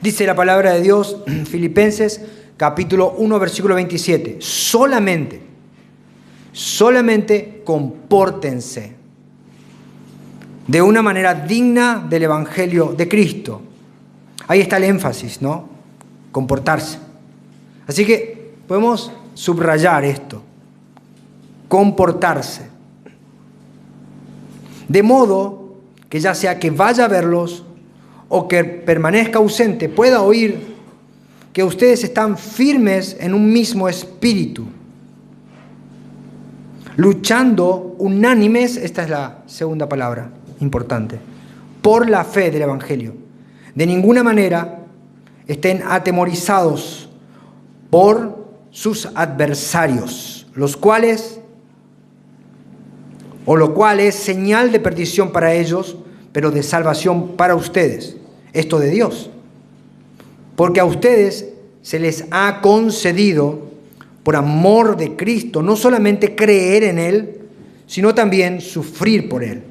Dice la palabra de Dios, Filipenses capítulo 1, versículo 27. Solamente compórtense de una manera digna del Evangelio de Cristo. Ahí está el énfasis, ¿no? Comportarse. Así que podemos subrayar esto. Comportarse. De modo que ya sea que vaya a verlos o que permanezca ausente, pueda oír que ustedes están firmes en un mismo espíritu, luchando unánimes, esta es la segunda palabra importante, por la fe del Evangelio. De ninguna manera estén atemorizados por sus adversarios, lo cual es señal de perdición para ellos, pero de salvación para ustedes. Esto de Dios. Porque a ustedes se les ha concedido, por amor de Cristo, no solamente creer en Él, sino también sufrir por Él,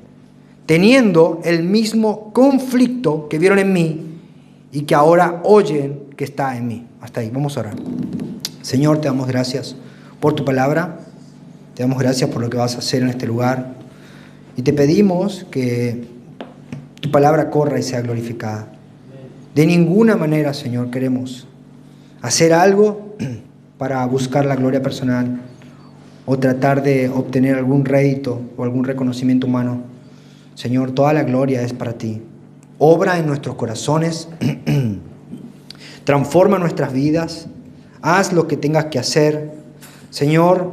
teniendo el mismo conflicto que vieron en mí y que ahora oyen que está en mí. Hasta ahí, vamos a orar. Señor, te damos gracias por tu palabra, te damos gracias por lo que vas a hacer en este lugar y te pedimos que tu palabra corra y sea glorificada. De ninguna manera, Señor, queremos hacer algo para buscar la gloria personal o tratar de obtener algún rédito o algún reconocimiento humano. Señor, toda la gloria es para ti. Obra en nuestros corazones, transforma nuestras vidas, haz lo que tengas que hacer. Señor,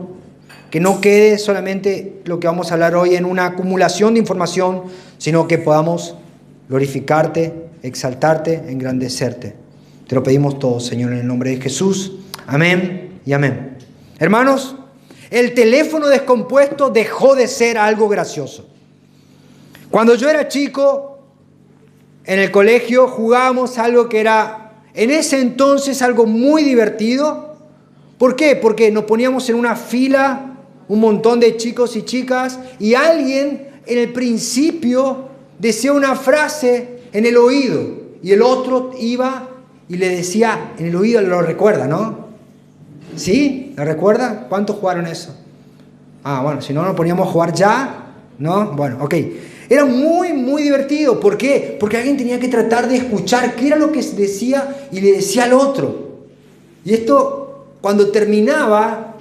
que no quede solamente lo que vamos a hablar hoy en una acumulación de información, sino que podamos glorificarte, exaltarte, engrandecerte. Te lo pedimos todo, Señor, en el nombre de Jesús. Amén y amén. Hermanos, el teléfono descompuesto dejó de ser algo gracioso. Cuando yo era chico, en el colegio jugábamos algo que era, en ese entonces, algo muy divertido. ¿Por qué? Porque nos poníamos en una fila, un montón de chicos y chicas, y alguien en el principio decía una frase en el oído, y el otro iba y le decía en el oído, lo recuerda, ¿no? ¿Sí? ¿Lo recuerda? ¿Cuántos jugaron eso? Bueno, si no nos poníamos a jugar ya, ¿no? Bueno, ok. Era muy, muy divertido. ¿Por qué? Porque alguien tenía que tratar de escuchar qué era lo que se decía y le decía al otro. Y esto, cuando terminaba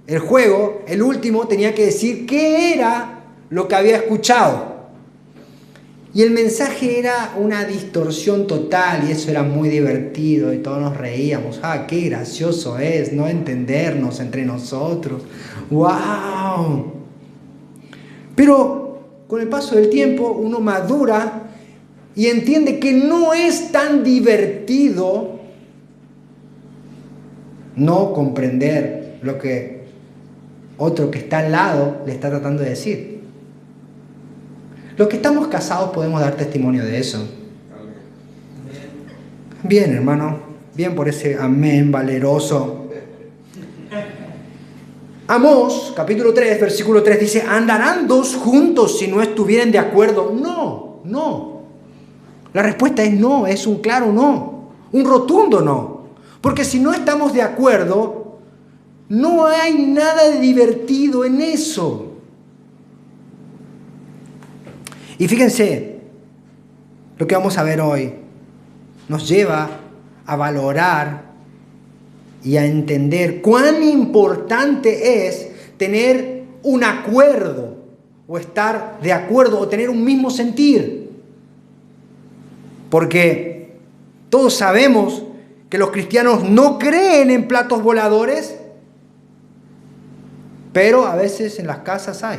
el juego, el último tenía que decir qué era lo que había escuchado. Y el mensaje era una distorsión total y eso era muy divertido y todos nos reíamos. Qué gracioso es no entendernos entre nosotros. ¡Wow! Pero con el paso del tiempo uno madura y entiende que no es tan divertido no comprender lo que otro que está al lado le está tratando de decir. Los que estamos casados podemos dar testimonio de eso. Bien, hermano. Bien por ese amén valeroso. Amós, capítulo 3, versículo 3 dice, ¿andarán dos juntos si no estuvieren de acuerdo? No. La respuesta es no, es un claro no. Un rotundo no. Porque si no estamos de acuerdo, no hay nada de divertido en eso. Y fíjense, lo que vamos a ver hoy nos lleva a valorar y a entender cuán importante es tener un acuerdo o estar de acuerdo o tener un mismo sentir. Porque todos sabemos que los cristianos no creen en platos voladores, pero a veces en las casas hay.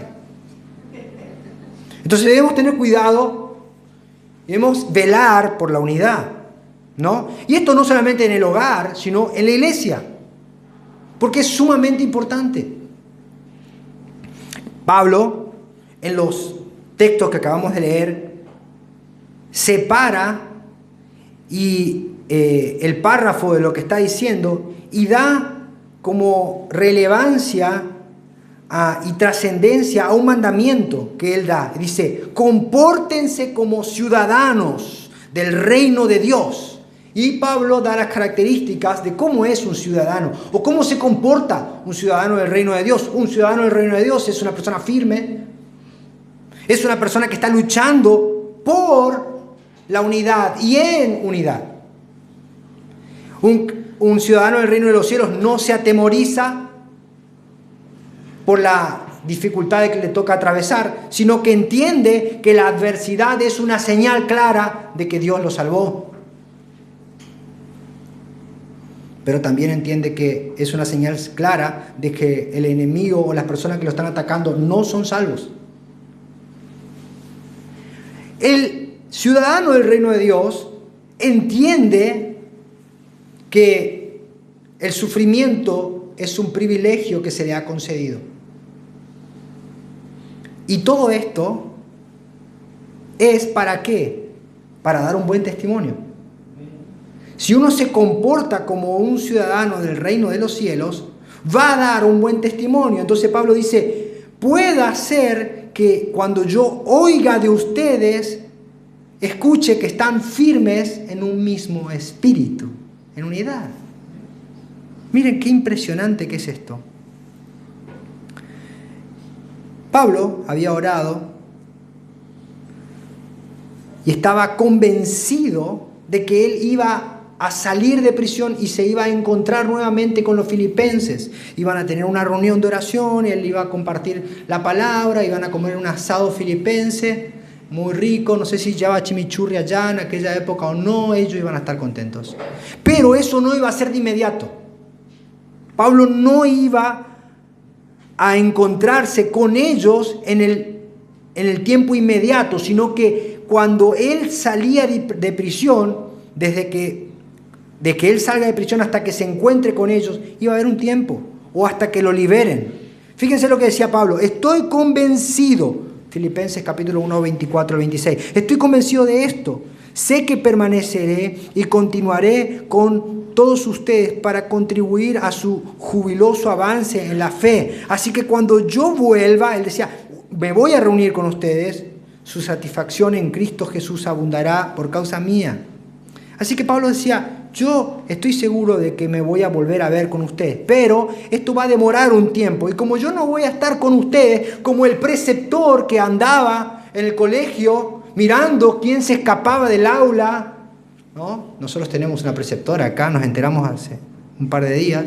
Entonces debemos tener cuidado, debemos velar por la unidad, ¿no? Y esto no solamente en el hogar, sino en la iglesia, porque es sumamente importante. Pablo, en los textos que acabamos de leer, separa el párrafo de lo que está diciendo y da como relevancia y trascendencia a un mandamiento que él da. Dice, compórtense como ciudadanos del reino de Dios Y Pablo da las características de cómo es un ciudadano o cómo se comporta un ciudadano del reino de Dios. Un ciudadano del reino de Dios es una persona firme, es una persona que está luchando por la unidad y en unidad. Un ciudadano del reino de los cielos no se atemoriza por la dificultad que le toca atravesar, sino que entiende que la adversidad es una señal clara de que Dios lo salvó. Pero también entiende que es una señal clara de que el enemigo o las personas que lo están atacando no son salvos. El ciudadano del reino de Dios entiende que el sufrimiento es un privilegio que se le ha concedido. Y todo esto es ¿para qué? Para dar un buen testimonio. Si uno se comporta como un ciudadano del reino de los cielos, va a dar un buen testimonio. Entonces Pablo dice, pueda ser que cuando yo oiga de ustedes, escuche que están firmes en un mismo espíritu, en unidad. Miren qué impresionante que es esto. Pablo había orado y estaba convencido de que él iba a salir de prisión y se iba a encontrar nuevamente con los filipenses. Iban a tener una reunión de oración, él iba a compartir la palabra, iban a comer un asado filipense muy rico, no sé si llevaba chimichurri allá en aquella época o no, ellos iban a estar contentos. Pero eso no iba a ser de inmediato. Pablo no iba a encontrarse con ellos en el tiempo inmediato, sino que cuando él salía de prisión, de que él salga de prisión hasta que se encuentre con ellos, iba a haber un tiempo, o hasta que lo liberen. Fíjense lo que decía Pablo, estoy convencido, Filipenses capítulo 1, 24 al 26, estoy convencido de esto, sé que permaneceré y continuaré con todos ustedes para contribuir a su jubiloso avance en la fe. Así que cuando yo vuelva, él decía, me voy a reunir con ustedes, su satisfacción en Cristo Jesús abundará por causa mía. Así que Pablo decía, yo estoy seguro de que me voy a volver a ver con ustedes, pero esto va a demorar un tiempo. Y como yo no voy a estar con ustedes, como el preceptor que andaba en el colegio mirando quién se escapaba del aula, ¿no? Nosotros tenemos una preceptora acá, nos enteramos hace un par de días.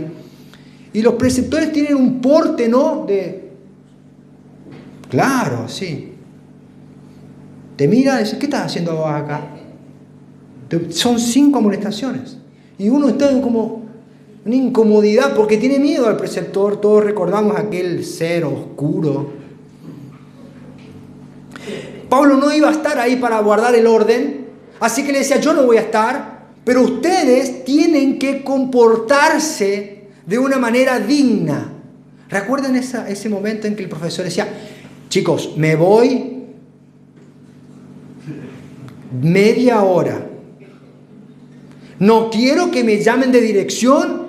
Y los preceptores tienen un porte, ¿no? Claro, sí. Te mira y dice, ¿qué estás haciendo vos acá? Son 5 amonestaciones. Y uno está en como una incomodidad porque tiene miedo al preceptor. Todos recordamos aquel ser oscuro. Pablo no iba a estar ahí para guardar el orden. Así que le decía, yo no voy a estar, pero ustedes tienen que comportarse de una manera digna. ¿Recuerdan ese momento en que el profesor decía, chicos, me voy media hora? No quiero que me llamen de dirección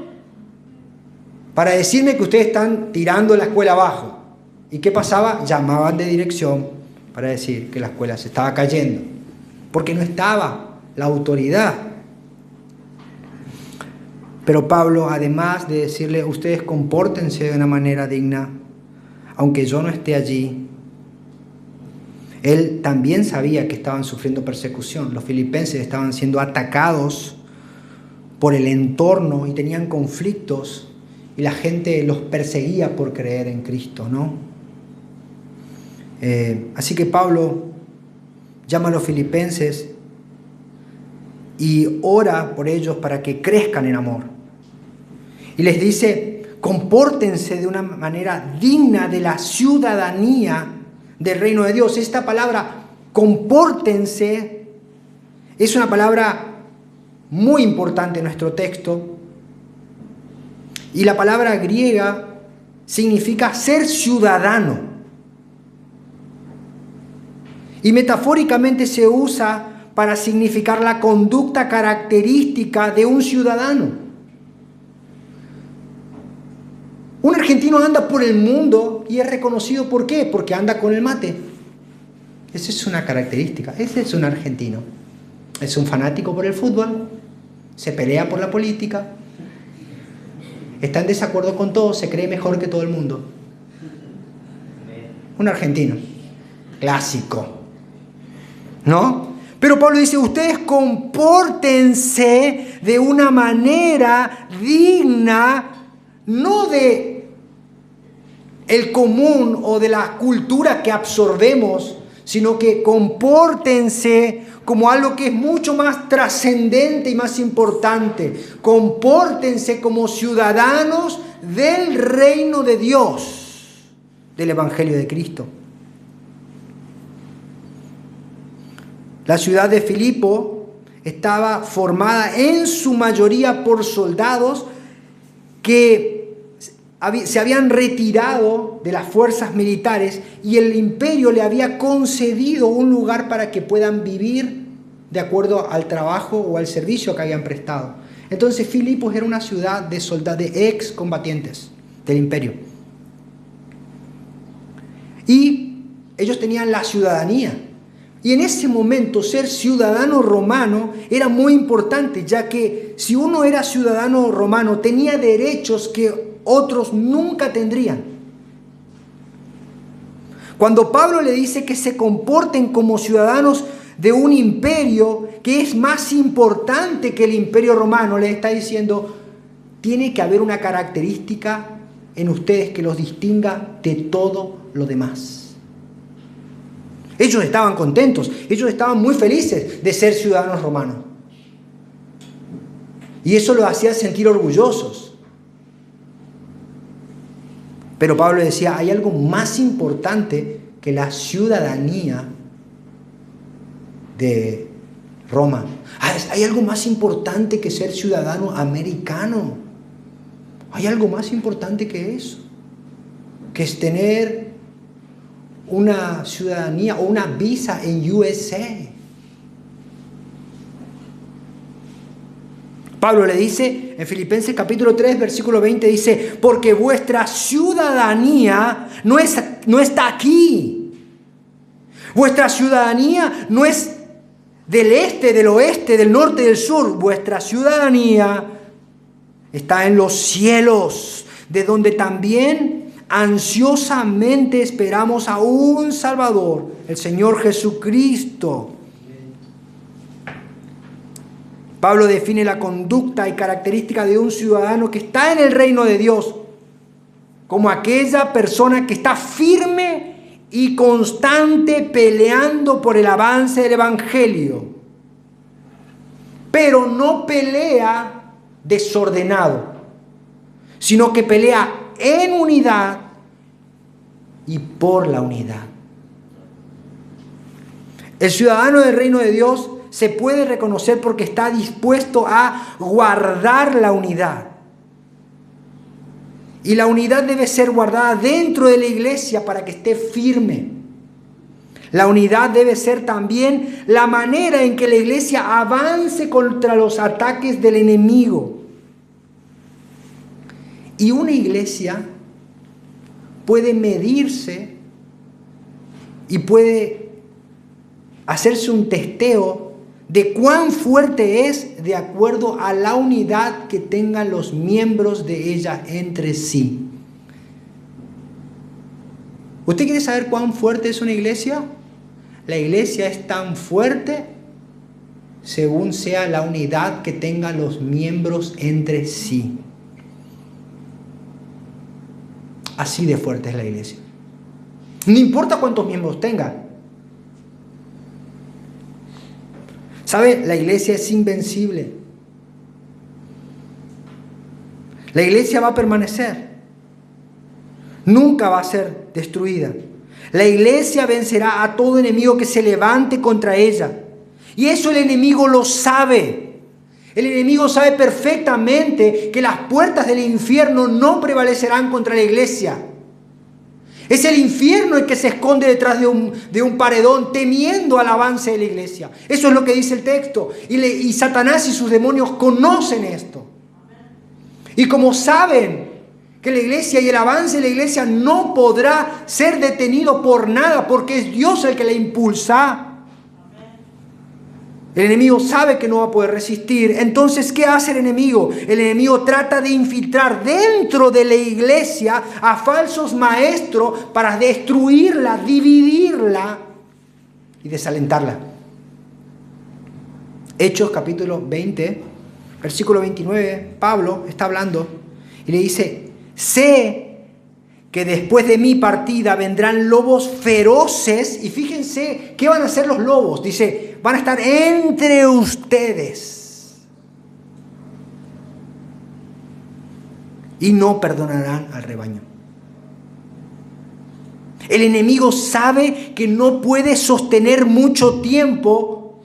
para decirme que ustedes están tirando la escuela abajo. ¿Y qué pasaba? Llamaban de dirección para decir que la escuela se estaba cayendo, porque no estaba la autoridad. Pero Pablo, además de decirle, ustedes compórtense de una manera digna, aunque yo no esté allí, él también sabía que estaban sufriendo persecución. Los filipenses estaban siendo atacados por el entorno y tenían conflictos y la gente los perseguía por creer en Cristo, ¿no? Así que Pablo llama a los filipenses y ora por ellos para que crezcan en amor. Y les dice, compórtense de una manera digna de la ciudadanía del reino de Dios. Esta palabra, compórtense, es una palabra muy importante en nuestro texto. Y la palabra griega significa ser ciudadano. Y metafóricamente se usa para significar la conducta característica de un ciudadano. Un argentino anda por el mundo y es reconocido ¿por qué? Porque anda con el mate. Esa es una característica. Ese es un argentino. Es un fanático por el fútbol. se pelea por la política, está en desacuerdo con todo, se cree mejor que todo el mundo. Un argentino, clásico, ¿no? Pero Pablo dice, ustedes compórtense de una manera digna, no de el común o de la cultura que absorbemos, sino que compórtense como algo que es mucho más trascendente y más importante. Compórtense como ciudadanos del reino de Dios, del Evangelio de Cristo. La ciudad de Filipo estaba formada en su mayoría por soldados que se habían retirado de las fuerzas militares y el imperio le había concedido un lugar para que puedan vivir de acuerdo al trabajo o al servicio que habían prestado. Entonces Filipos era una ciudad de soldados, de excombatientes del imperio. Y ellos tenían la ciudadanía. Y en ese momento ser ciudadano romano era muy importante, ya que si uno era ciudadano romano tenía derechos que otros nunca tendrían. Cuando Pablo le dice que se comporten como ciudadanos de un imperio que es más importante que el imperio romano, le está diciendo, tiene que haber una característica en ustedes que los distinga de todo lo demás. Ellos estaban contentos, ellos estaban muy felices de ser ciudadanos romanos. Y eso los hacía sentir orgullosos. Pero Pablo decía, hay algo más importante que la ciudadanía de Roma. Hay algo más importante que ser ciudadano americano. Hay algo más importante que eso, que es tener una ciudadanía o una visa en USA. Pablo le dice en Filipenses capítulo 3 versículo 20, dice, porque vuestra ciudadanía no está aquí. Vuestra ciudadanía no es del este, del oeste, del norte, del sur. Vuestra ciudadanía está en los cielos, de donde también ansiosamente esperamos a un Salvador, el Señor Jesucristo. Pablo define la conducta y característica de un ciudadano que está en el reino de Dios como aquella persona que está firme y constante peleando por el avance del Evangelio, pero no pelea desordenado, sino que pelea en unidad y por la unidad. El ciudadano del reino de Dios se puede reconocer porque está dispuesto a guardar la unidad. Y la unidad debe ser guardada dentro de la iglesia para que esté firme. La unidad debe ser también la manera en que la iglesia avance contra los ataques del enemigo. Y una iglesia puede medirse y puede hacerse un testeo de cuán fuerte es de acuerdo a la unidad que tengan los miembros de ella entre sí. ¿Usted quiere saber cuán fuerte es una iglesia? La iglesia es tan fuerte según sea la unidad que tengan los miembros entre sí. Así de fuerte es la iglesia. No importa cuántos miembros tenga. ¿Sabe? La iglesia es invencible. La iglesia va a permanecer. Nunca va a ser destruida. La iglesia vencerá a todo enemigo que se levante contra ella. Y eso el enemigo lo sabe. El enemigo sabe perfectamente que las puertas del infierno no prevalecerán contra la iglesia. Es el infierno el que se esconde detrás de un paredón temiendo al avance de la iglesia. Eso es lo que dice el texto. Y Satanás y sus demonios conocen esto. Y como saben que la iglesia y el avance de la iglesia no podrá ser detenido por nada, porque es Dios el que la impulsa. El enemigo sabe que no va a poder resistir. Entonces, ¿qué hace el enemigo? El enemigo trata de infiltrar dentro de la iglesia a falsos maestros para destruirla, dividirla y desalentarla. Hechos capítulo 20, versículo 29, Pablo está hablando y le dice: sé que después de mi partida vendrán lobos feroces. Y fíjense, ¿qué van a hacer los lobos? Dice, van a estar entre ustedes y no perdonarán al rebaño. El enemigo sabe que no puede sostener mucho tiempo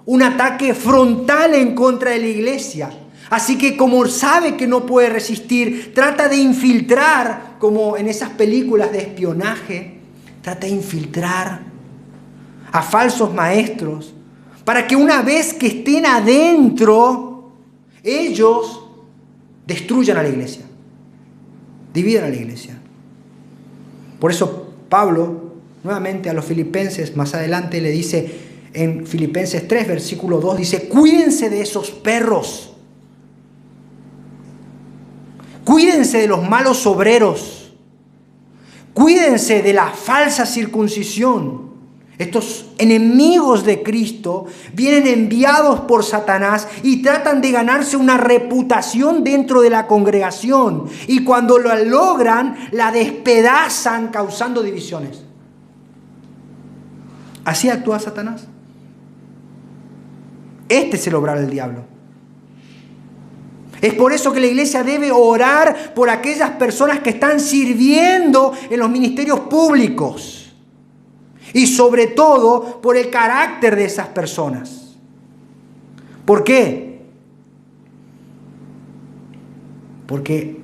un ataque frontal en contra de la iglesia. Así que como sabe que no puede resistir, trata de infiltrar, como en esas películas de espionaje, trata de infiltrar a falsos maestros para que una vez que estén adentro, ellos destruyan a la iglesia, dividan a la iglesia. Por eso Pablo, nuevamente a los filipenses, más adelante le dice en Filipenses 3, versículo 2, dice: cuídense de esos perros. Cuídense de los malos obreros. Cuídense de la falsa circuncisión. Estos enemigos de Cristo vienen enviados por Satanás y tratan de ganarse una reputación dentro de la congregación. Y cuando lo logran, la despedazan causando divisiones. Así actúa Satanás. Este es el obrar del diablo. Es por eso que la iglesia debe orar por aquellas personas que están sirviendo en los ministerios públicos. Y sobre todo por el carácter de esas personas. ¿Por qué? Porque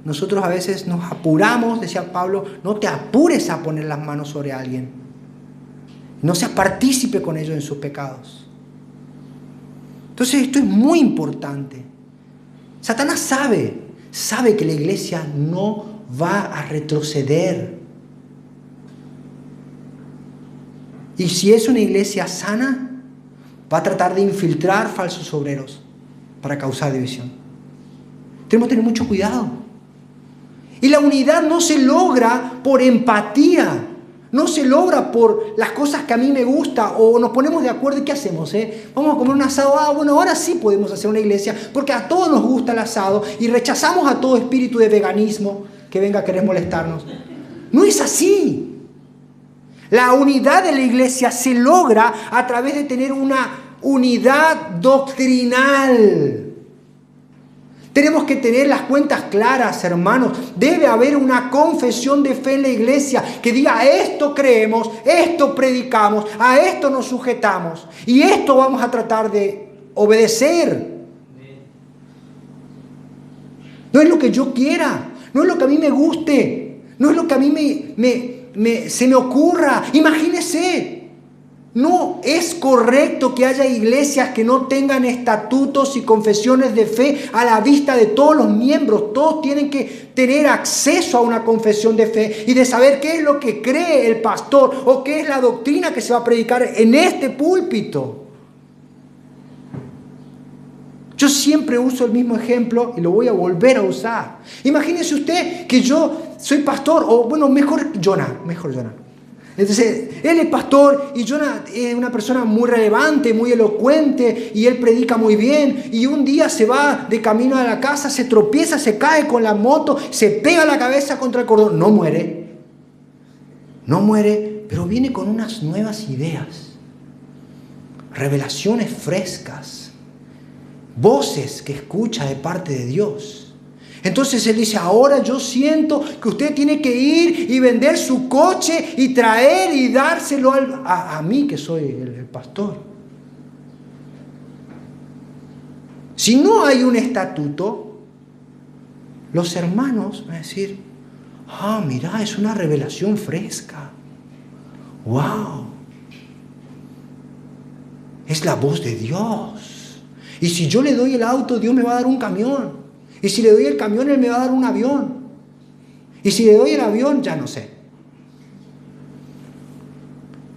nosotros a veces nos apuramos, decía Pablo, no te apures a poner las manos sobre alguien. No seas partícipe con ellos en sus pecados. Entonces esto es muy importante. Satanás sabe que la iglesia no va a retroceder. Y si es una iglesia sana, va a tratar de infiltrar falsos obreros para causar división. Tenemos que tener mucho cuidado. Y la unidad no se logra por empatía. No se logra por las cosas que a mí me gustan o nos ponemos de acuerdo y ¿qué hacemos? Vamos a comer un asado. Bueno, ahora sí podemos hacer una iglesia porque a todos nos gusta el asado y rechazamos a todo espíritu de veganismo que venga a querer molestarnos. No es así. La unidad de la iglesia se logra a través de tener una unidad doctrinal. Tenemos que tener las cuentas claras, hermanos. Debe haber una confesión de fe en la iglesia que diga: a esto creemos, esto predicamos, a esto nos sujetamos y esto vamos a tratar de obedecer. No es lo que yo quiera, no es lo que a mí me guste, no es lo que a mí se me ocurra. Imagínese. No es correcto que haya iglesias que no tengan estatutos y confesiones de fe a la vista de todos los miembros. Todos tienen que tener acceso a una confesión de fe y de saber qué es lo que cree el pastor o qué es la doctrina que se va a predicar en este púlpito. Yo siempre uso el mismo ejemplo y lo voy a volver a usar. Imagínese usted que yo soy pastor, o bueno, mejor Jonah. Entonces, él es pastor y Jonah es una persona muy relevante, muy elocuente y él predica muy bien. Y un día se va de camino a la casa, se tropieza, se cae con la moto, se pega la cabeza contra el cordón. No muere, pero viene con unas nuevas ideas, revelaciones frescas, voces que escucha de parte de Dios. Entonces él dice: ahora yo siento que usted tiene que ir y vender su coche y traer y dárselo a mí que soy el pastor. Si no hay un estatuto, los hermanos van a decir: mira, es una revelación fresca. ¡Wow! Es la voz de Dios. Y si yo le doy el auto, Dios me va a dar un camión. Y si le doy el camión, Él me va a dar un avión. Y si le doy el avión, ya no sé.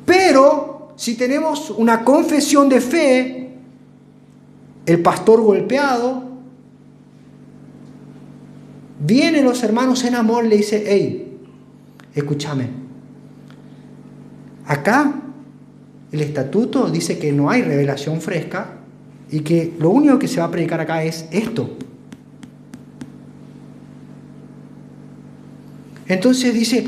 Pero si tenemos una confesión de fe, el pastor golpeado, vienen los hermanos en amor y le dicen, hey, escúchame, acá el estatuto dice que no hay revelación fresca y que lo único que se va a predicar acá es esto. Entonces dice,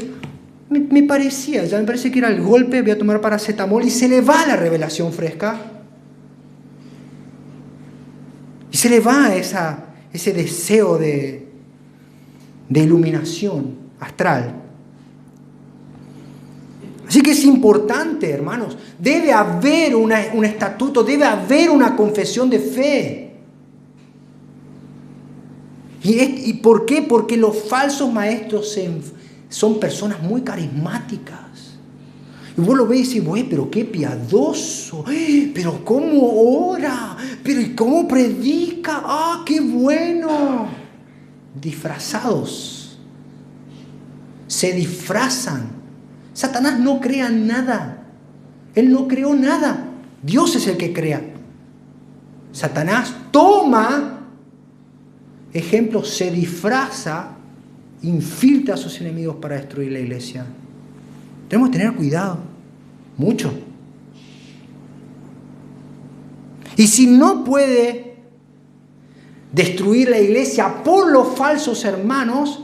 me parece que era el golpe, voy a tomar paracetamol y se le va la revelación fresca. Y se le va ese deseo de iluminación astral. Así que es importante, hermanos, debe haber un estatuto, debe haber una confesión de fe. ¿Y por qué? Porque los falsos maestros son personas muy carismáticas. Y vos lo ves y decís, güey, pero qué piadoso, pero cómo ora, pero ¿y cómo predica? ¡Ah, qué bueno! Disfrazados. Se disfrazan. Satanás no crea nada. Él no creó nada. Dios es el que crea. Satanás toma ejemplos, se disfraza, infiltra a sus enemigos para destruir la iglesia. Tenemos que tener cuidado, mucho. Y si no puede destruir la iglesia por los falsos hermanos,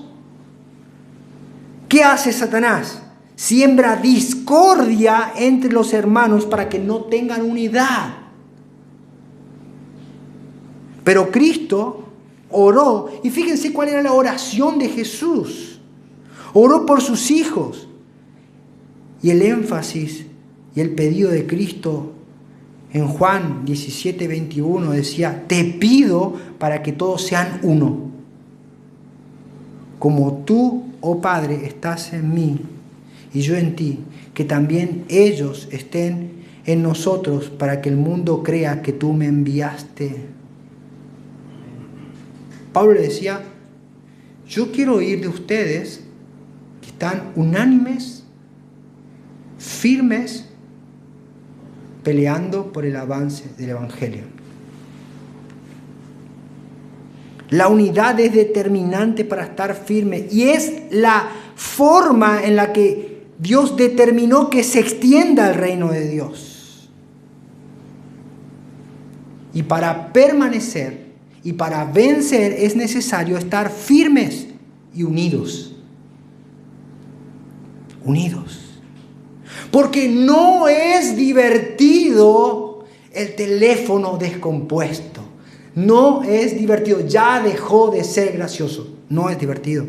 ¿qué hace Satanás? Siembra discordia entre los hermanos para que no tengan unidad. Pero Cristo oró, y fíjense cuál era la oración de Jesús. Oró por sus hijos. Y el énfasis y el pedido de Cristo en Juan 17:21 decía, te pido para que todos sean uno. Como tú, oh Padre, estás en mí y yo en ti, que también ellos estén en nosotros para que el mundo crea que tú me enviaste. Pablo le decía, yo quiero oír de ustedes que están unánimes, firmes, peleando por el avance del Evangelio. La unidad es determinante para estar firme y es la forma en la que Dios determinó que se extienda el reino de Dios. Y para permanecer y para vencer es necesario estar firmes y unidos. Unidos. Porque no es divertido el teléfono descompuesto. No es divertido. Ya dejó de ser gracioso. No es divertido.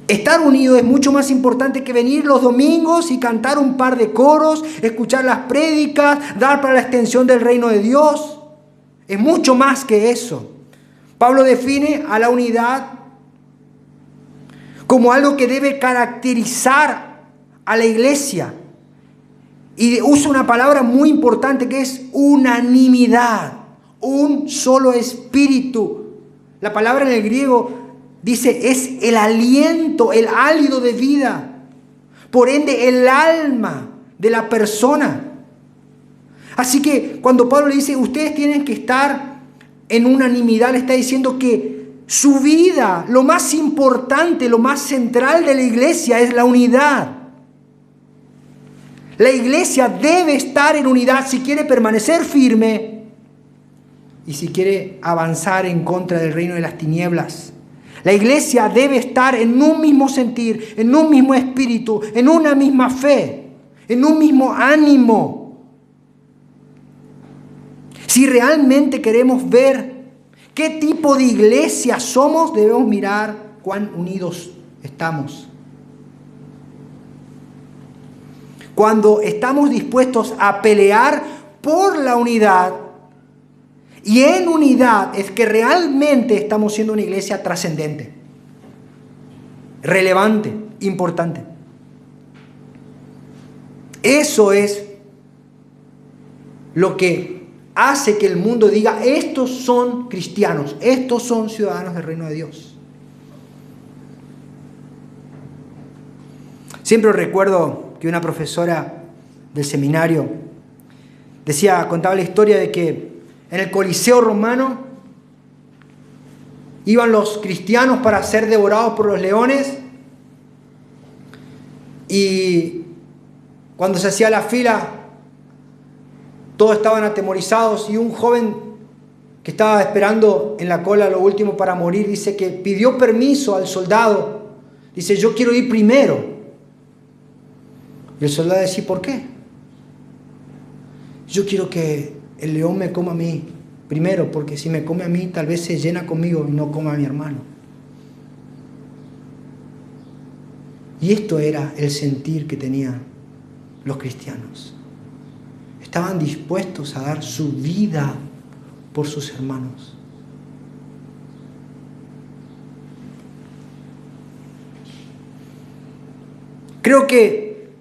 Estar unido es mucho más importante que venir los domingos y cantar un par de coros, escuchar las prédicas, dar para la extensión del reino de Dios. Es mucho más que eso. Pablo define a la unidad como algo que debe caracterizar a la iglesia. Y usa una palabra muy importante que es unanimidad, un solo espíritu. La palabra en el griego dice es el aliento, el hálito de vida. Por ende, el alma de la persona. Así que cuando Pablo le dice, ustedes tienen que estar en unanimidad, le está diciendo que su vida, lo más importante, lo más central de la iglesia es la unidad. La iglesia debe estar en unidad si quiere permanecer firme y si quiere avanzar en contra del reino de las tinieblas. La iglesia debe estar en un mismo sentir, en un mismo espíritu, en una misma fe, en un mismo ánimo. Si realmente queremos ver qué tipo de iglesia somos, debemos mirar cuán unidos estamos. Cuando estamos dispuestos a pelear por la unidad y en unidad es que realmente estamos siendo una iglesia trascendente, relevante, importante. Eso es lo que hace que el mundo diga, estos son cristianos, estos son ciudadanos del reino de Dios. Siempre recuerdo que que una profesora del seminario contaba la historia de que en el Coliseo romano iban los cristianos para ser devorados por los leones, y cuando se hacía la fila todos estaban atemorizados, y un joven que estaba esperando en la cola lo último para morir, dice que pidió permiso al soldado. Dice, yo quiero ir primero. Y el soldado decía, ¿por qué? Yo quiero que el león me coma a mí primero, porque si me come a mí, tal vez se llena conmigo y no coma a mi hermano. Y esto era el sentir que tenían los cristianos. Estaban dispuestos a dar su vida por sus hermanos. Creo que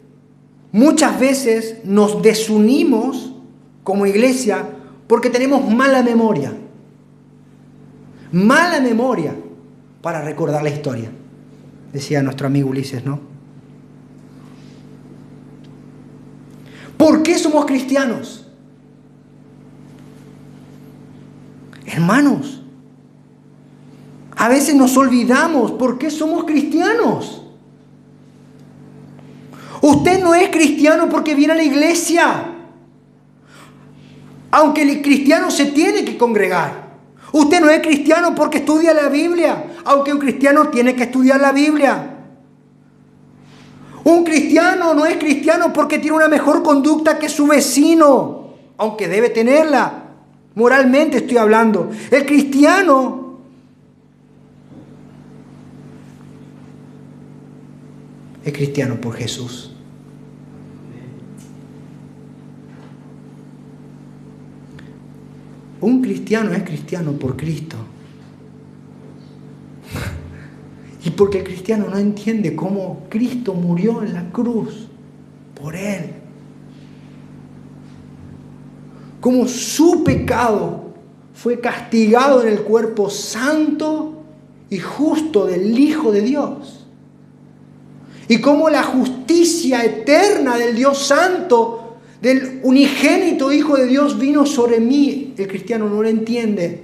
muchas veces nos desunimos como iglesia porque tenemos mala memoria. Mala memoria para recordar la historia, decía nuestro amigo Ulises, ¿no? ¿Por qué somos cristianos? Hermanos, a veces nos olvidamos por qué somos cristianos. Usted no es cristiano porque viene a la iglesia, aunque el cristiano se tiene que congregar. Usted no es cristiano porque estudia la Biblia, aunque un cristiano tiene que estudiar la Biblia. Un cristiano no es cristiano porque tiene una mejor conducta que su vecino, aunque debe tenerla. Moralmente estoy hablando. El cristiano es cristiano por Jesús. Un cristiano es cristiano por Cristo. Y porque el cristiano no entiende cómo Cristo murió en la cruz por él. Cómo su pecado fue castigado en el cuerpo santo y justo del Hijo de Dios. Y cómo la justicia eterna del Dios Santo, del unigénito Hijo de Dios, vino sobre mí. El cristiano no lo entiende.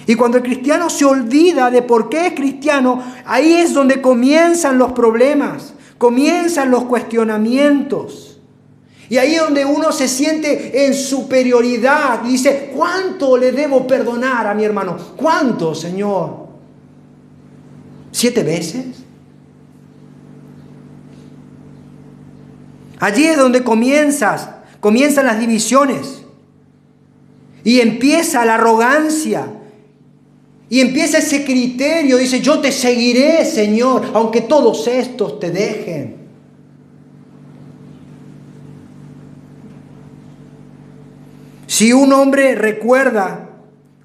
Y cuando el cristiano se olvida de por qué es cristiano, ahí es donde comienzan los problemas, comienzan los cuestionamientos. Y ahí es donde uno se siente en superioridad y dice, ¿cuánto le debo perdonar a mi hermano? ¿Cuánto, Señor? ¿7 veces? Allí es donde comienzan las divisiones. Y empieza la arrogancia. Y empieza ese criterio, dice, yo te seguiré, Señor, aunque todos estos te dejen. Si un hombre recuerda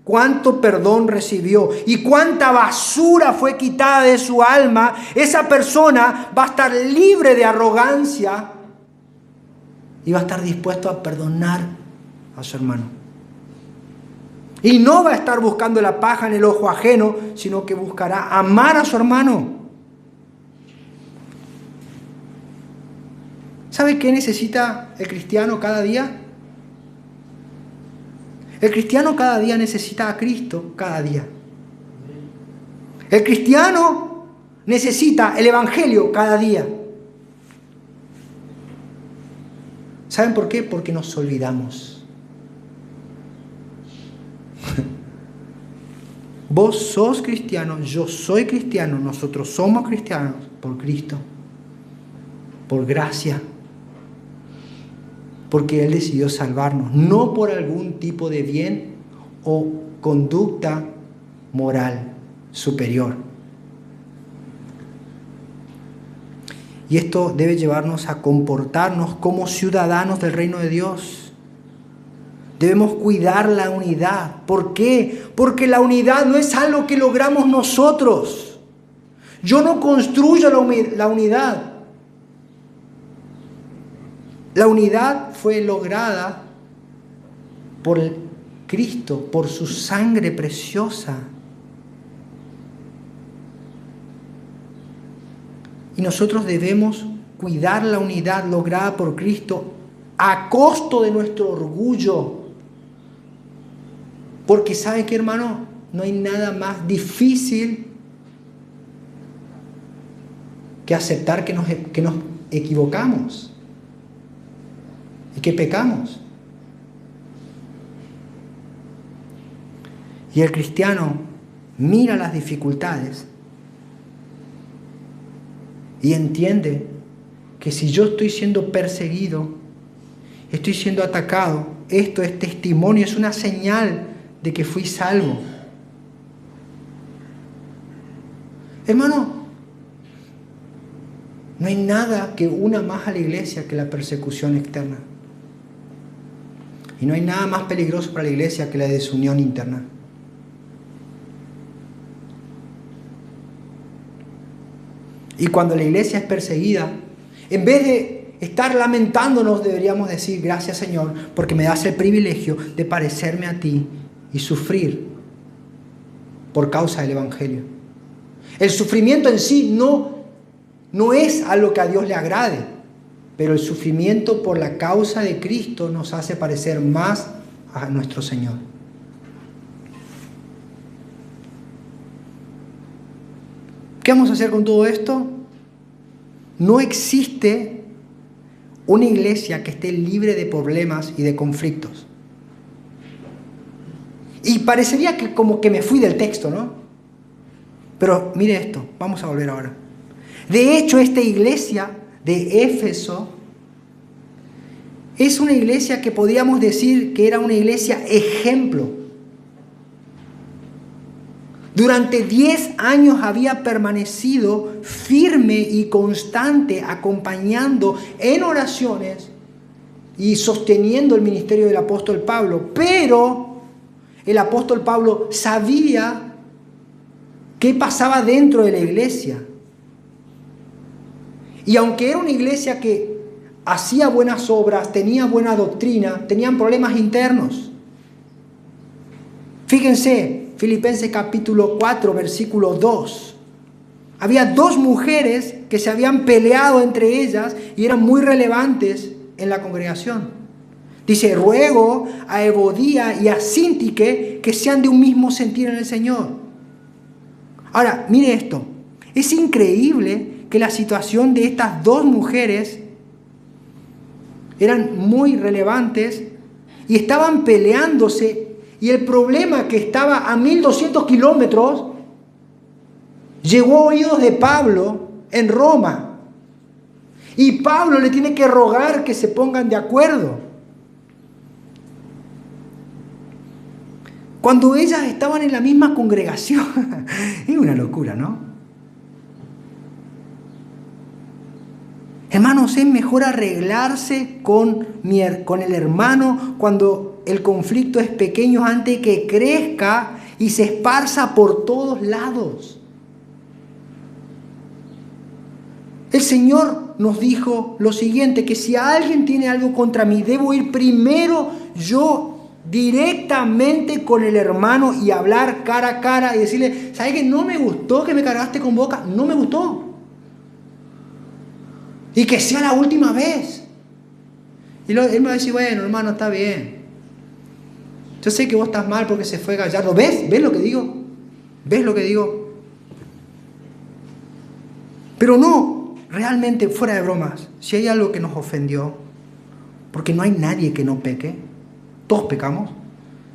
cuánto perdón recibió y cuánta basura fue quitada de su alma, esa persona va a estar libre de arrogancia y va a estar dispuesto a perdonar a su hermano. Y no va a estar buscando la paja en el ojo ajeno, sino que buscará amar a su hermano. ¿Sabe qué necesita el cristiano cada día? El cristiano cada día necesita a Cristo cada día. El cristiano necesita el Evangelio cada día. ¿Saben por qué? Porque nos olvidamos. Vos sos cristiano, yo soy cristiano, nosotros somos cristianos por Cristo, por gracia, porque Él decidió salvarnos, no por algún tipo de bien o conducta moral superior. Y esto debe llevarnos a comportarnos como ciudadanos del reino de Dios. Debemos cuidar la unidad. ¿Por qué? Porque la unidad no es algo que logramos nosotros. Yo no construyo la unidad. La unidad fue lograda por Cristo, por su sangre preciosa. Y nosotros debemos cuidar la unidad lograda por Cristo a costo de nuestro orgullo. Porque ¿sabe qué, hermano? No hay nada más difícil que aceptar que nos equivocamos y que pecamos. Y el cristiano mira las dificultades y entiende que si yo estoy siendo perseguido, estoy siendo atacado, esto es testimonio, es una señal de que fui salvo. Hermano, no hay nada que una más a la iglesia que la persecución externa. Y no hay nada más peligroso para la iglesia que la desunión interna. Y cuando la iglesia es perseguida, en vez de estar lamentándonos, deberíamos decir: gracias, Señor, porque me das el privilegio de parecerme a ti y sufrir por causa del Evangelio. El sufrimiento en sí no es algo que a Dios le agrade, pero el sufrimiento por la causa de Cristo nos hace parecer más a nuestro Señor. ¿Qué vamos a hacer con todo esto? No existe una iglesia que esté libre de problemas y de conflictos. Y parecería que como que me fui del texto, ¿no? Pero mire esto, vamos a volver ahora. De hecho, esta iglesia de Éfeso es una iglesia que podríamos decir que era una iglesia ejemplo. Durante 10 años había permanecido firme y constante, acompañando en oraciones y sosteniendo el ministerio del apóstol Pablo. Pero el apóstol Pablo sabía qué pasaba dentro de la iglesia. Y aunque era una iglesia que hacía buenas obras, tenía buena doctrina, tenían problemas internos. Fíjense, Filipenses capítulo 4, versículo 2. Había 2 mujeres que se habían peleado entre ellas y eran muy relevantes en la congregación. Dice: ruego a Evodía y a Síntique que sean de un mismo sentir en el Señor. Ahora, mire esto. Es increíble que la situación de estas 2 mujeres eran muy relevantes y estaban peleándose. Y el problema, que estaba a 1200 kilómetros, llegó a oídos de Pablo en Roma. Y Pablo le tiene que rogar que se pongan de acuerdo. Cuando ellas estaban en la misma congregación. Es una locura, ¿no? Hermanos, es mejor arreglarse con el hermano cuando el conflicto es pequeño, antes que crezca y se esparza por todos lados. El Señor nos dijo lo siguiente: que si alguien tiene algo contra mí, debo ir primero yo directamente con el hermano y hablar cara a cara y decirle: ¿sabes qué? No me gustó que me cargaste con boca, no me gustó. Y que sea la última vez. Y él me va a decir: bueno, hermano, está bien. Yo sé que vos estás mal porque se fue Gallardo. ¿Ves? ¿Ves lo que digo? ¿Ves lo que digo? Pero no, realmente, fuera de bromas, si hay algo que nos ofendió, porque no hay nadie que no peque, todos pecamos,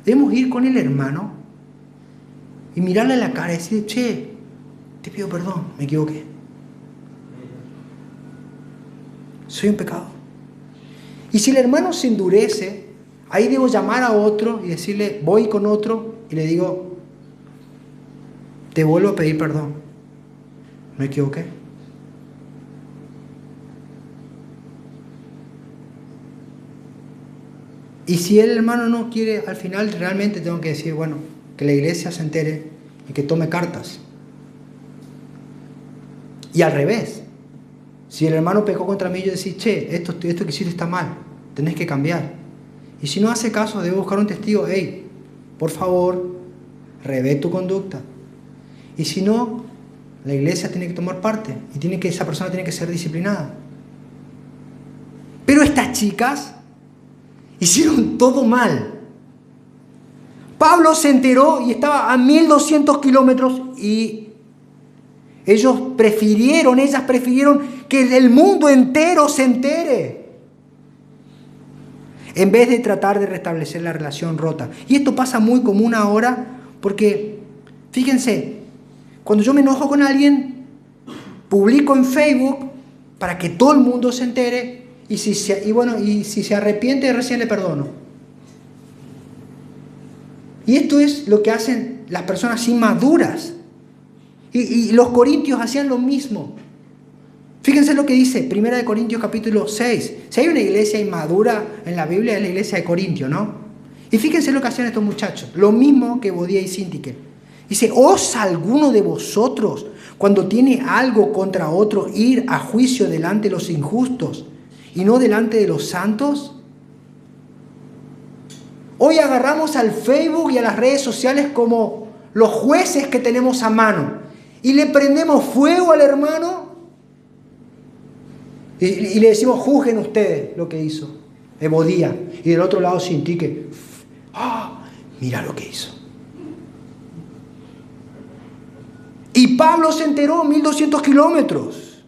debemos ir con el hermano y mirarle a la cara y decir: che, te pido perdón, me equivoqué. Soy un pecador. Y si el hermano se endurece, ahí debo llamar a otro y decirle: voy con otro y le digo: te vuelvo a pedir perdón, me equivoqué. Y si el hermano no quiere, al final realmente tengo que decir: bueno, que la iglesia se entere y que tome cartas. Y al revés, si el hermano pecó contra mí, yo decir: che, esto que hiciste está mal, tenés que cambiar. Y si no hace caso, debo buscar un testigo: hey, por favor, revé tu conducta. Y si no, La iglesia tiene que tomar parte y esa persona tiene que ser disciplinada. Pero estas chicas hicieron todo mal. Pablo se enteró y estaba a 1200 kilómetros y ellas prefirieron que el mundo entero se entere, en vez de tratar de restablecer la relación rota. Y esto pasa muy común ahora, porque, fíjense, cuando yo me enojo con alguien, publico en Facebook para que todo el mundo se entere, y si se arrepiente, recién le perdono. Y esto es lo que hacen las personas inmaduras. Y los corintios hacían lo mismo. Fíjense lo que dice 1 Corintios capítulo 6. Si hay una iglesia inmadura en la Biblia, es la iglesia de Corintio, ¿no? Y fíjense lo que hacían estos muchachos. Lo mismo que Bodía y Síntique. Dice, ¿osa alguno de vosotros, cuando tiene algo contra otro, ir a juicio delante de los injustos y no delante de los santos? Hoy agarramos al Facebook y a las redes sociales como los jueces que tenemos a mano y le prendemos fuego al hermano y le decimos, juzguen ustedes lo que hizo Ebodía. Y del otro lado Sintique, mira lo que hizo. Y Pablo se enteró 1200 kilómetros.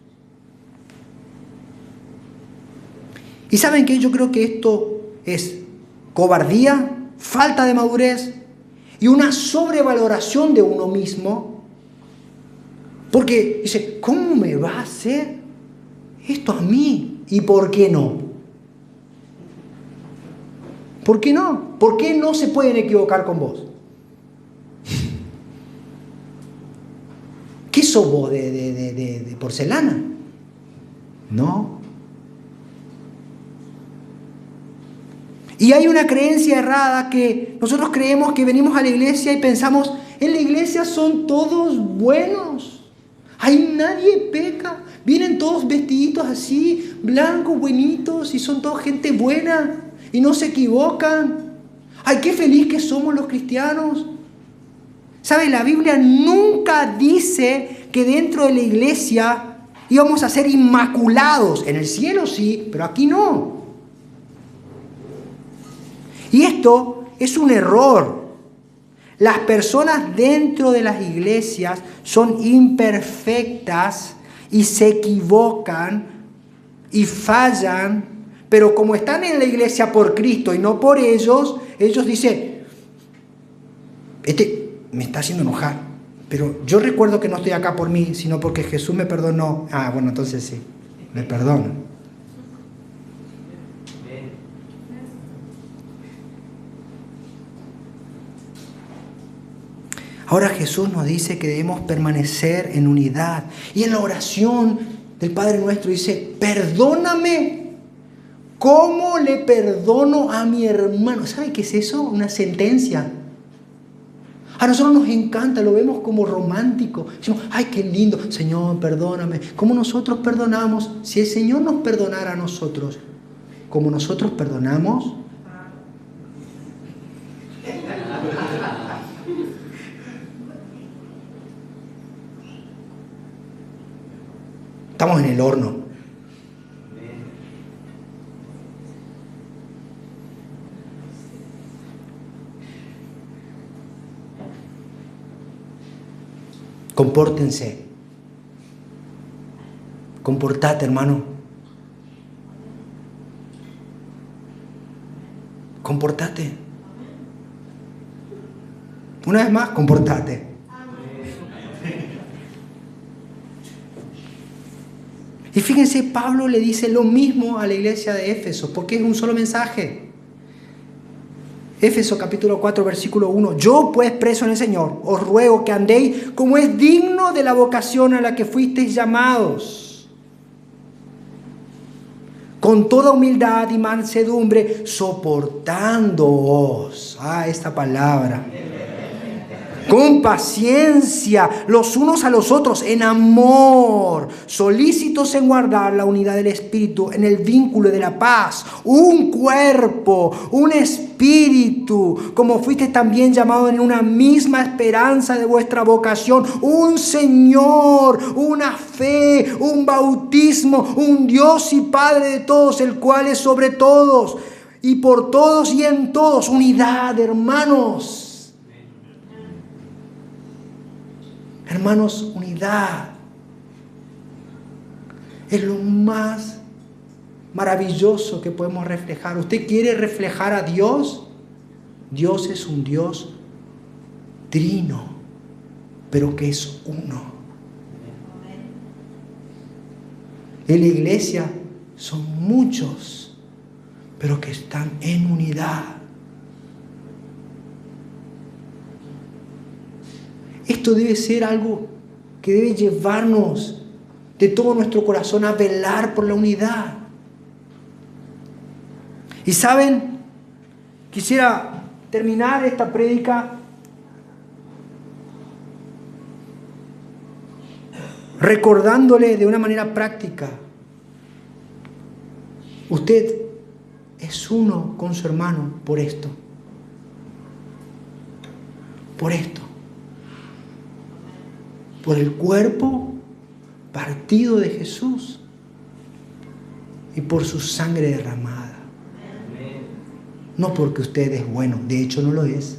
¿Y saben qué? Yo creo que esto es cobardía, falta de madurez y una sobrevaloración de uno mismo. Porque dice, ¿cómo me va a hacer esto a mí? ¿Y por qué no? ¿Por qué no? ¿Por qué no se pueden equivocar con vos? ¿Qué sos vos de porcelana? No. Y hay una creencia errada que nosotros creemos que venimos a la iglesia y pensamos, en la iglesia son todos buenos. Ahí nadie peca. Vienen todos vestiditos así, blancos, buenitos, y son toda gente buena y no se equivocan. ¡Ay, qué feliz que somos los cristianos! ¿Sabe? La Biblia nunca dice que dentro de la iglesia íbamos a ser inmaculados. En el cielo sí, pero aquí no. Y esto es un error. Las personas dentro de las iglesias son imperfectas y se equivocan y fallan, pero como están en la iglesia por Cristo y no por ellos dicen, me está haciendo enojar, pero yo recuerdo que no estoy acá por mí, sino porque Jesús me perdonó. Bueno, entonces sí, me perdono. Ahora Jesús nos dice que debemos permanecer en unidad. Y en la oración del Padre Nuestro dice, perdóname como le perdono a mi hermano. ¿Sabe qué es eso? Una sentencia. A nosotros nos encanta, lo vemos como romántico. Decimos, ay, qué lindo, Señor, perdóname. ¿Cómo nosotros perdonamos? Si el Señor nos perdonara a nosotros, como nosotros perdonamos. Estamos en el horno. Compórtense. Comportate, hermano. Comportate. Una vez más, comportate. Y fíjense, Pablo le dice lo mismo a la iglesia de Éfeso, porque es un solo mensaje. Éfeso capítulo 4, versículo 1. Yo pues, preso en el Señor, os ruego que andéis como es digno de la vocación a la que fuisteis llamados, con toda humildad y mansedumbre, soportándoos. Esta palabra. con paciencia los unos a los otros, en amor, solícitos en guardar la unidad del Espíritu en el vínculo de la paz, un cuerpo, un espíritu, como fuiste también llamado en una misma esperanza de vuestra vocación, un Señor, una fe, un bautismo, un Dios y Padre de todos, el cual es sobre todos y por todos y en todos. Unidad, hermanos. Hermanos, unidad es lo más maravilloso que podemos reflejar. ¿Usted quiere reflejar a Dios? Dios es un Dios trino, pero que es uno. En la iglesia son muchos, pero que están en unidad. Esto debe ser algo que debe llevarnos de todo nuestro corazón a velar por la unidad. Y saben, quisiera terminar esta prédica recordándole de una manera práctica. Usted es uno con su hermano por esto. Por esto. Por el cuerpo partido de Jesús y por su sangre derramada. No porque usted es bueno, de hecho no lo es.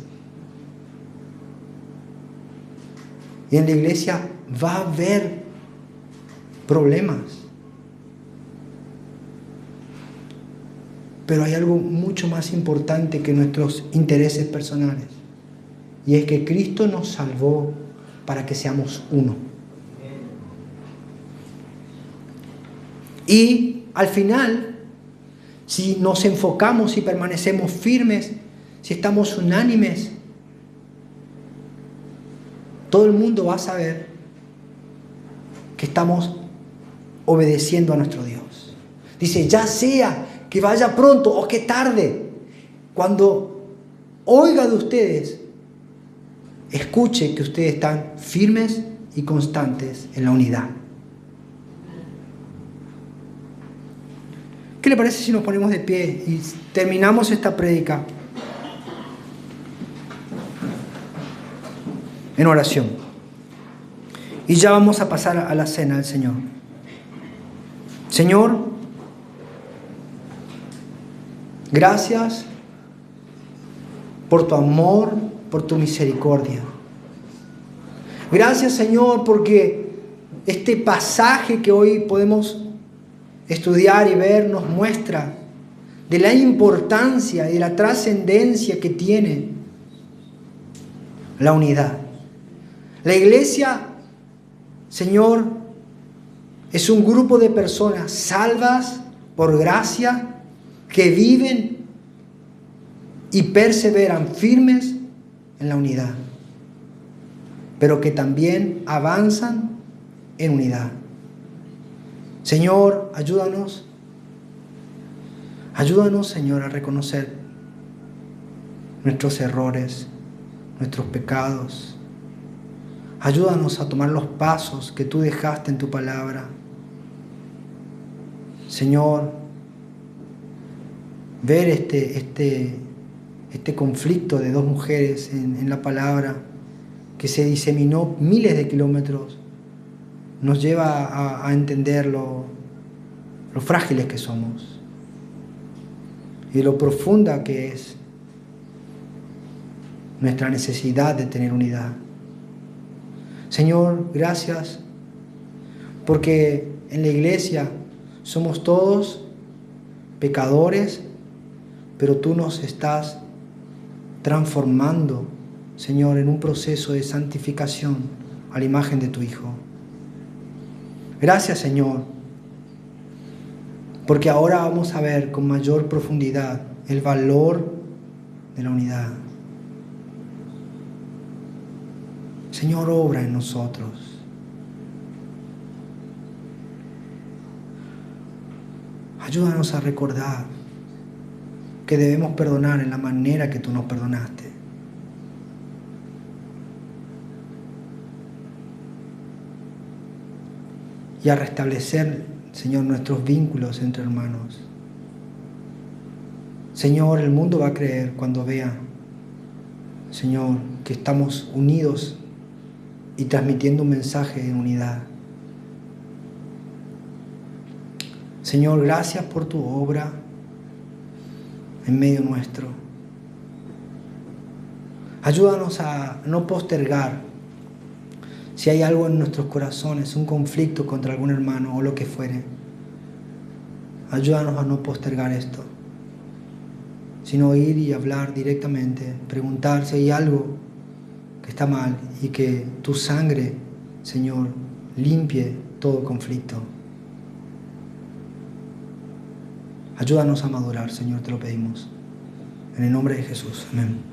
Y en la iglesia va a haber problemas. Pero hay algo mucho más importante que nuestros intereses personales. Y es que Cristo nos salvó para que seamos uno. Y al final, si nos enfocamos y permanecemos firmes, si estamos unánimes, todo el mundo va a saber que estamos obedeciendo a nuestro Dios. Dice, ya sea que vaya pronto o que tarde, cuando oiga de ustedes, escuche que ustedes están firmes y constantes en la unidad. ¿Qué le parece si nos ponemos de pie y terminamos esta prédica en oración? Y ya vamos a pasar a la cena del Señor. Señor, gracias por tu amor, por tu misericordia. Gracias, Señor, porque este pasaje que hoy podemos estudiar y ver nos muestra de la importancia y de la trascendencia que tiene la unidad. La iglesia, Señor, es un grupo de personas salvas por gracia que viven y perseveran firmes en la unidad, pero que también avanzan en unidad. Señor, ayúdanos, Señor, a reconocer nuestros errores, nuestros pecados. Ayúdanos a tomar los pasos que tú dejaste en tu palabra. Señor, ver este conflicto de dos mujeres en la palabra que se diseminó miles de kilómetros nos lleva a entender lo frágiles que somos y lo profunda que es nuestra necesidad de tener unidad. Señor, gracias porque en la iglesia somos todos pecadores, pero tú nos estás transformando, Señor, en un proceso de santificación a la imagen de tu Hijo. Gracias, Señor, porque ahora vamos a ver con mayor profundidad el valor de la unidad. Señor, obra en nosotros. Ayúdanos a recordar que debemos perdonar en la manera que tú nos perdonaste. y a restablecer, Señor, nuestros vínculos entre hermanos. Señor, el mundo va a creer cuando vea, Señor, que estamos unidos y transmitiendo un mensaje de unidad. Señor, gracias por tu obra en medio nuestro. Ayúdanos a no postergar si hay algo en nuestros corazones, un conflicto contra algún hermano o lo que fuere. Ayúdanos a no postergar esto, sino ir y hablar directamente, preguntar si hay algo que está mal y que tu sangre, Señor, limpie todo conflicto. Ayúdanos a madurar, Señor, te lo pedimos. En el nombre de Jesús. Amén.